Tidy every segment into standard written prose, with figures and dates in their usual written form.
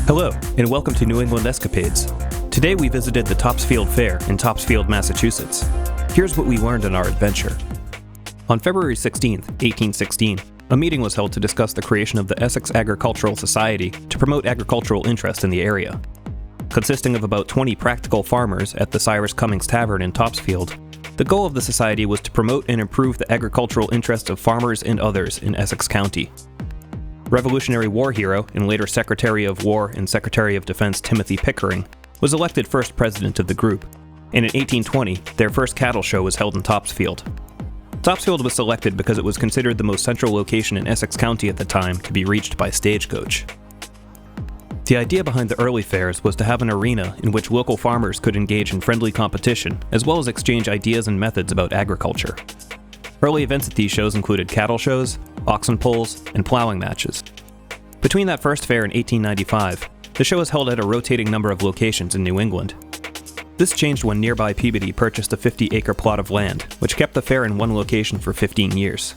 Hello, and welcome to New England Escapades. Today we visited the Topsfield Fair in Topsfield, Massachusetts. Here's what we learned on our adventure. On February 16, 1816, a meeting was held to discuss the creation of the Essex Agricultural Society to promote agricultural interest in the area. Consisting of about 20 practical farmers at the Cyrus Cummings Tavern in Topsfield, the goal of the society was to promote and improve the agricultural interests of farmers and others in Essex County. Revolutionary War hero and later Secretary of War and Secretary of Defense Timothy Pickering was elected first president of the group, and in 1820, their first cattle show was held in Topsfield. Topsfield was selected because it was considered the most central location in Essex County at the time to be reached by stagecoach. The idea behind the early fairs was to have an arena in which local farmers could engage in friendly competition, as well as exchange ideas and methods about agriculture. Early events at these shows included cattle shows, oxen pulls, and plowing matches. Between that first fair in 1895, the show was held at a rotating number of locations in New England. This changed when nearby Peabody purchased a 50-acre plot of land, which kept the fair in one location for 15 years.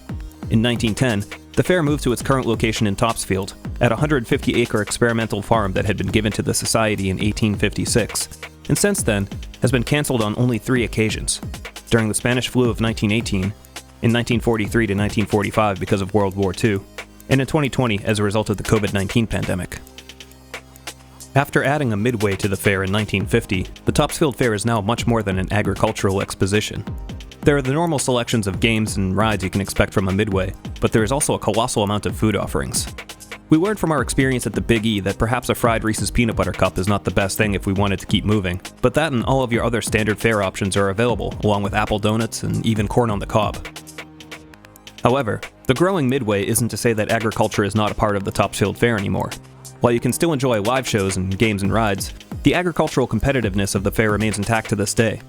In 1910, the fair moved to its current location in Topsfield, at a 150-acre experimental farm that had been given to the Society in 1856, and since then has been canceled on only 3 occasions: during the Spanish flu of 1918, in 1943 to 1945 because of World War II, and in 2020 as a result of the COVID-19 pandemic. After adding a midway to the fair in 1950, the Topsfield Fair is now much more than an agricultural exposition. There are the normal selections of games and rides you can expect from a midway, but there is also a colossal amount of food offerings. We learned from our experience at the Big E that perhaps a fried Reese's Peanut Butter Cup is not the best thing if we wanted to keep moving, but that and all of your other standard fare options are available, along with apple donuts and even corn on the cob. However, the growing midway isn't to say that agriculture is not a part of the Topsfield Fair anymore. While you can still enjoy live shows and games and rides, the agricultural competitiveness of the fair remains intact to this day.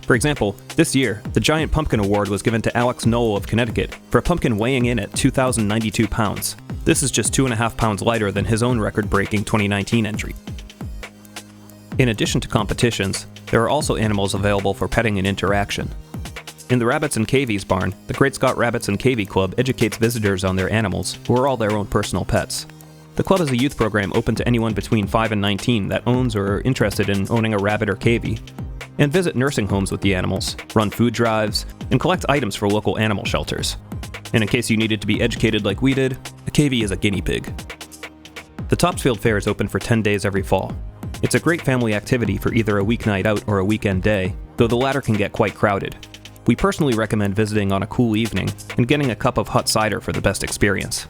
For example, this year, the Giant Pumpkin Award was given to Alex Knoll of Connecticut for a pumpkin weighing in at 2,092 pounds. This is just 2.5 pounds lighter than his own record-breaking 2019 entry. In addition to competitions, there are also animals available for petting and interaction. In the Rabbits and Cavie's barn, the Great Scott Rabbits and Cavie Club educates visitors on their animals, who are all their own personal pets. The club is a youth program open to anyone between 5 and 19 that owns or are interested in owning a rabbit or cavie, and visit nursing homes with the animals, run food drives, and collect items for local animal shelters. And in case you needed to be educated like we did, a cavie is a guinea pig. The Topsfield Fair is open for 10 days every fall. It's a great family activity for either a weeknight out or a weekend day, though the latter can get quite crowded. We personally recommend visiting on a cool evening and getting a cup of hot cider for the best experience.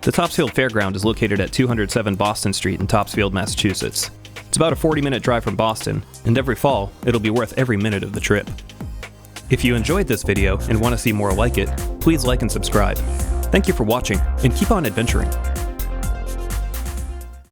The Topsfield Fairground is located at 207 Boston Street in Topsfield, Massachusetts. It's about a 40-minute drive from Boston, and every fall, it'll be worth every minute of the trip. If you enjoyed this video and want to see more like it, please like and subscribe. Thank you for watching, and keep on adventuring.